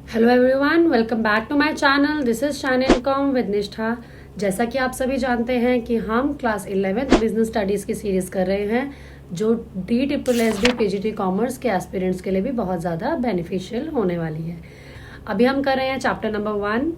Hello everyone, welcome back to my channel. This is channel com with Nishtha. जैसा कि आप सभी जानते हैं कि हम क्लास 11th बिजनेस स्टडीज़ की सीरीज़ कर रहे हैं, जो DSSB PGT कॉमर्स के एस्पिरेंट्स के लिए भी बहुत ज़्यादा बेनिफिशियल होने वाली है। अभी हम कर रहे हैं chapter number 1,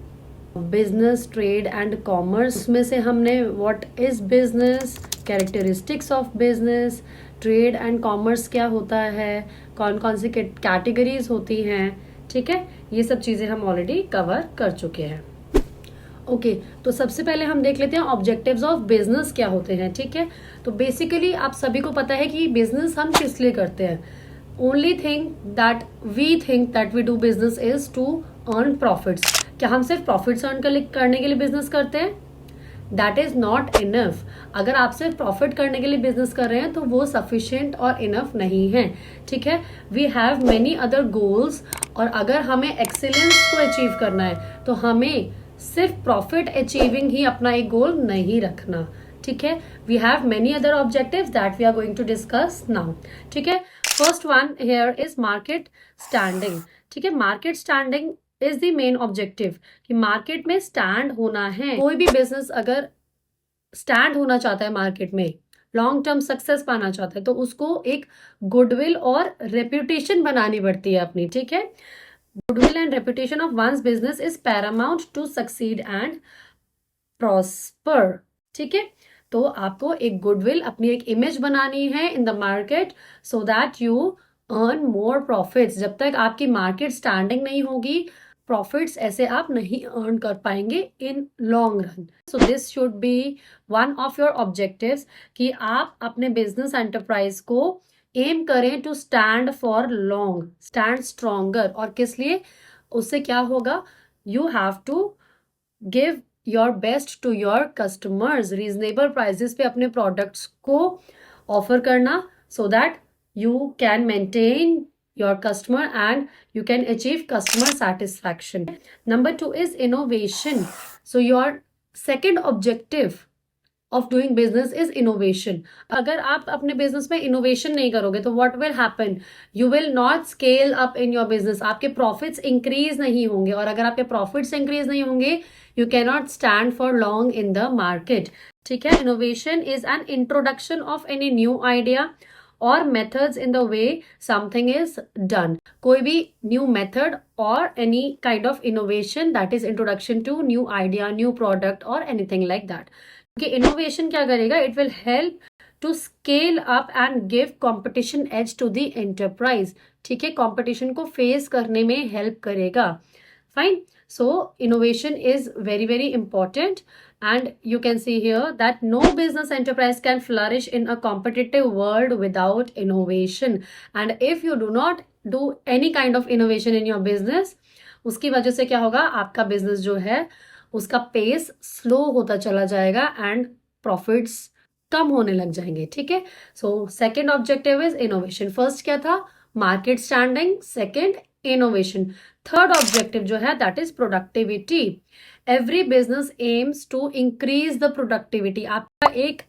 business, trade and commerce. में से हमने what is business, characteristics of business, trade and commerce क्या होता है, कौन कौन सी कैटेगरीज होती हैं, ठीक है, ये सब चीज़ें हम ऑलरेडी कवर कर चुके हैं। ओके, तो सबसे पहले हम देख लेते हैं ऑब्जेक्टिव्स ऑफ बिजनेस क्या होते हैं। ठीक है, तो बेसिकली आप सभी को पता है कि बिजनेस हम किस लिए करते हैं। Only thing that we think that we do business is to earn profits. क्या हम सिर्फ प्रॉफिट्स अर्न करने के लिए बिजनेस करते हैं? That is not enough. अगर आप सिर्फ प्रॉफिट करने के लिए बिजनेस कर रहे हैं तो वो सफिशिएंट और इनफ नहीं है। ठीक है, we have many other goals, और अगर हमें एक्सीलेंस को अचीव करना है तो हमें सिर्फ प्रॉफिट अचीविंग ही अपना एक गोल नहीं रखना। ठीक है, we have many other objectives that we are going to discuss now. ठीक है, first one here is market standing. ठीक है, market standing is the main objective, कि मार्केट में स्टैंड होना है। कोई भी बिजनेस अगर स्टैंड होना चाहता है, मार्केट में लॉन्ग टर्म सक्सेस पाना चाहता है, तो उसको एक गुडविल और रेप्यूटेशन बनानी पड़ती है अपनी। ठीक है, goodwill and reputation of one's business is paramount to succeed and prosper. ठीक है, तो आपको एक गुडविल, अपनी एक इमेज बनानी है इन the market, so that you earn more profits. जब तक आपकी मार्केट स्टैंडिंग नहीं होगी, प्रॉफिट्स ऐसे आप नहीं अर्न कर पाएंगे in long run. So this should be one of your objectives, कि आप अपने बिजनेस एंटरप्राइज को एम करें to stand for long, stand stronger. और किस लिए? उससे क्या होगा? You have to give your best to your customers, reasonable prices पे अपने प्रोडक्ट्स को ऑफर करना, so that you can maintain your customer and you can achieve customer satisfaction. Number 2 is innovation. So your second objective of doing business is innovation. अगर आप अपने business में innovation नहीं करोगे तो what will happen? You will not scale up in your business. आपके profits increase नहीं होंगे, और अगर आपके profits increase नहीं होंगे, you cannot stand for long in the market. ठीक है, innovation is an introduction of any new idea or methods in the way something is done. कोई भी new method or any kind of innovation, that is introduction to new idea, new product or anything like that. क्योंकि innovation क्या करेगा? It will help to scale up and give competition edge to the enterprise. ठीक है, competition को face करने में help करेगा। Fine. So innovation is very very important, and you can see here that no business enterprise can flourish in a competitive world without innovation. And if you do not do any kind of innovation in your business, उसकी वजह से क्या होगा? आपका business जो है उसका pace slow होता चला जाएगा एंड प्रॉफिट्स कम होने लग जाएंगे। ठीक है, so second objective is innovation. First क्या था? Market standing. Second, innovation. Third objective जो है that is productivity. Every business aims to increase the productivity. आपका एक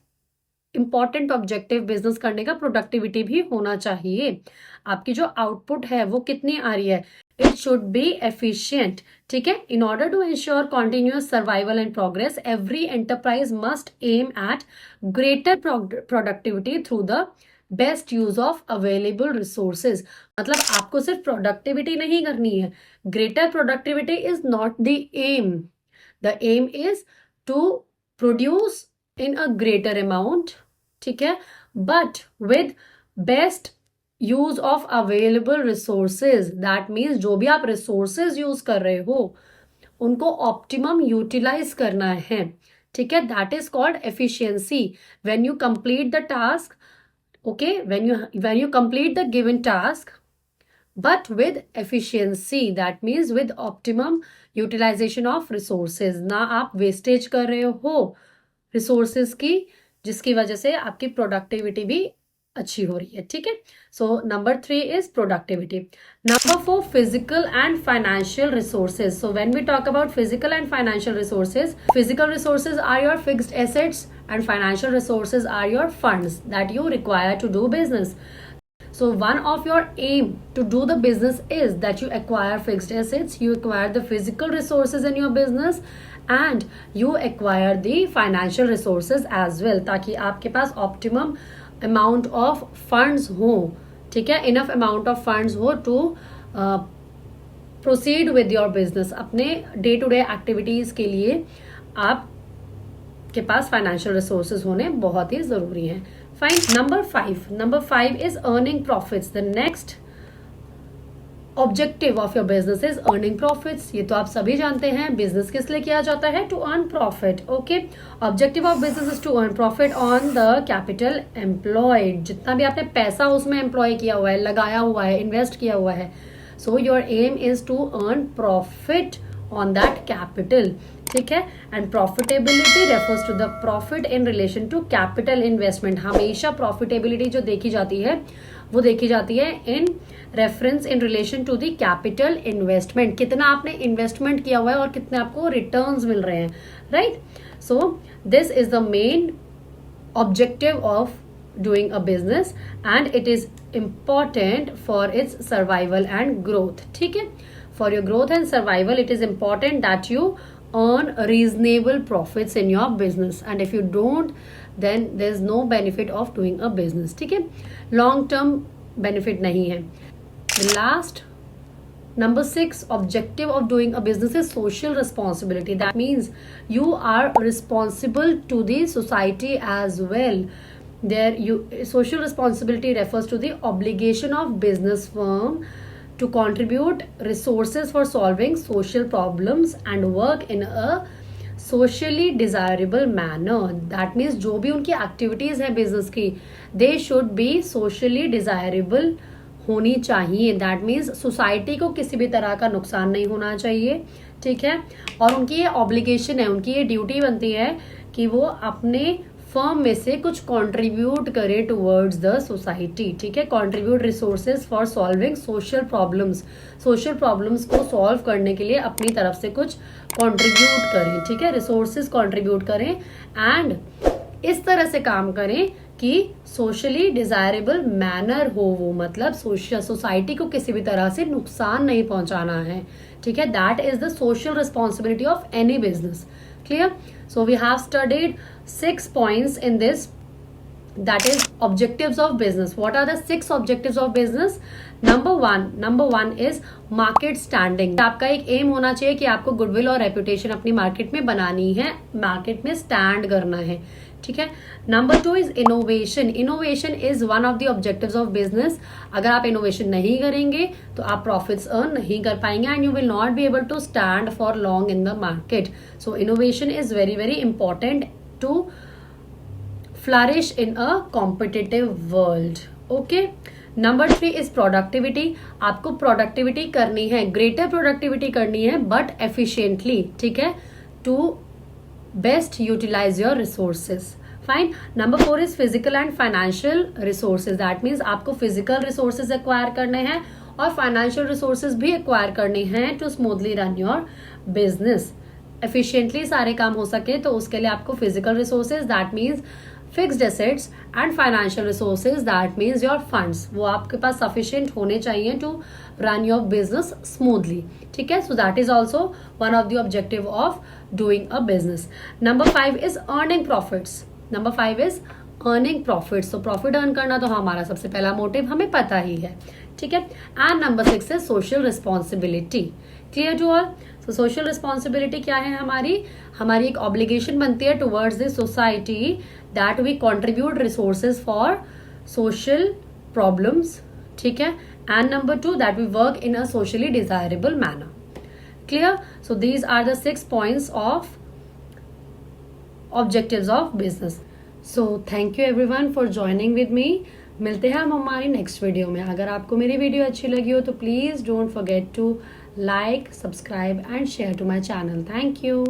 इंपॉर्टेंट ऑब्जेक्टिव बिजनेस करने का प्रोडक्टिविटी भी होना चाहिए। आपकी जो आउटपुट है वो कितनी आ रही है? It should be efficient. ठीक है, in order to ensure continuous survival and progress, every enterprise must aim at greater productivity through the best use of available resources. मतलब आपको सिर्फ प्रोडक्टिविटी नहीं करनी है, greater productivity is not the aim. The aim is to produce in a greater amount, ठीक है, but with best use of available resources. That means जो भी आप रिसोर्सेज यूज कर रहे हो उनको ऑप्टिमम यूटिलाइज करना है। ठीक है, that is called efficiency. When you complete the task, okay, when you complete the given task but with efficiency, that means with optimum utilization of resources, ना आप wastage कर रहे हो resources की, जिसकी वजह से आपकी productivity भी अच्छी हो रही है। ठीक है, so number 3 is productivity. Number 4, physical and financial resources. So when we talk about physical and financial resources, physical resources are your fixed assets and financial resources are your funds that you require to do business. So one of your aim to do the business is that you acquire fixed assets, you acquire the physical resources in your business, and you acquire the financial resources as well, ताकि आपके पास optimum amount of funds हो, ठीक है, enough amount of funds हो to proceed with your business. अपने day to day activities के लिए आप के पास फाइनेंशियल रिसोर्सेज होने बहुत ही जरूरी हैं. Fine. Number 5 is earning profits. The next objective of your business is earning profits. ये तो आप सभी जानते हैं, बिजनेस किस लिए किया जाता है? To earn profit. Okay, objective of business is to earn profit on the capital employed. जितना भी आपने पैसा उसमें एम्प्लॉय किया हुआ है, लगाया हुआ है, इन्वेस्ट किया हुआ है, so your aim is to earn profit on that capital. ठीक है. And profitability refers to the profit in relation to capital investment. हमेशा प्रॉफिटेबिलिटी जो देखी जाती है वो देखी जाती है in reference in relation to the capital investment. कितना आपने इन्वेस्टमेंट किया हुआ है और कितने आपको रिटर्न्स मिल रहे हैं. Right. So this is the main objective of doing a business and it is important for its survival and growth. ठीक है. For your growth and survival it is important that you earn reasonable profits in your business, and if you don't then there is no benefit of doing a business. ठीक है. long term benefit नहीं है. The last number 6 objective of doing a business is social responsibility. That means you are responsible to the society as well. Social responsibility refers to the obligation of business firm to contribute resources for solving social problems and work in a socially desirable manner. That means जो भी उनकी activities है business की, they should be socially desirable होनी चाहिए. That means society को किसी भी तरह का नुकसान नहीं होना चाहिए. ठीक है. और उनकी ये obligation है, उनकी ये ड्यूटी बनती है कि वो अपने फर्म में से कुछ कंट्रीब्यूट करे टुवर्ड्स द सोसाइटी. ठीक है. Contribute resources for solving social problems. Social problems को सॉल्व करने के लिए अपनी तरफ से कुछ कंट्रीब्यूट करें. ठीक है. रिसोर्सेज कंट्रीब्यूट करें एंड इस तरह से काम करें कि सोशली डिजायरेबल मैनर हो. वो मतलब सोसाइटी को किसी भी तरह से नुकसान नहीं पहुंचाना है. ठीक है. That is the social responsibility of any business. Clear? So we have studied 6 points in this, that is objectives of business. What are the 6 objectives of business? Number one is market standing. आपका एक M होना चाहिए कि आपको goodwill और reputation अपनी market में बनानी है, मार्केट में स्टैंड करना है. ठीक है. Number 2 is innovation. Innovation is one of the objectives of business. अगर आप इनोवेशन नहीं करेंगे तो आप प्रॉफिट्स अर्न नहीं कर पाएंगे and you will not be able to stand for long in the market. So innovation is very very important to flourish in a competitive world. Okay. Number 3 is productivity. आपको productivity करनी है, greater productivity करनी है but efficiently. ठीक है. To best utilize your resources. Fine. Number 4 is physical and financial resources. That means आपको physical resources acquire करने हैं और financial resources भी acquire करने हैं to smoothly run your business. Efficiently सारे काम हो सके तो उसके लिए आपको physical resources, that means fixed assets, and financial resources, that means your funds, वो आपके पास sufficient होने चाहिए to run your business smoothly. ठीक है. So that is also one of the objective of doing a business. Number 5 is earning profits. Number 5 is earning profits. So profit earn करना तो हमारा सबसे पहला मोटिव हमें पता ही है. ठीक है. And number 6 is social responsibility. Clear to all? So social responsibility क्या है? हमारी एक obligation बनती है towards the society that we contribute resources for social problems. ठीक है. And number 2, that we work in a socially desirable manner. Clear? So these are the 6 points of objectives of business. So thank you everyone for joining with me. मिलते हैं हम हमारी next video में. अगर आपको मेरी वीडियो अच्छी लगी हो तो please don't forget to like, subscribe and share to my channel. Thank you.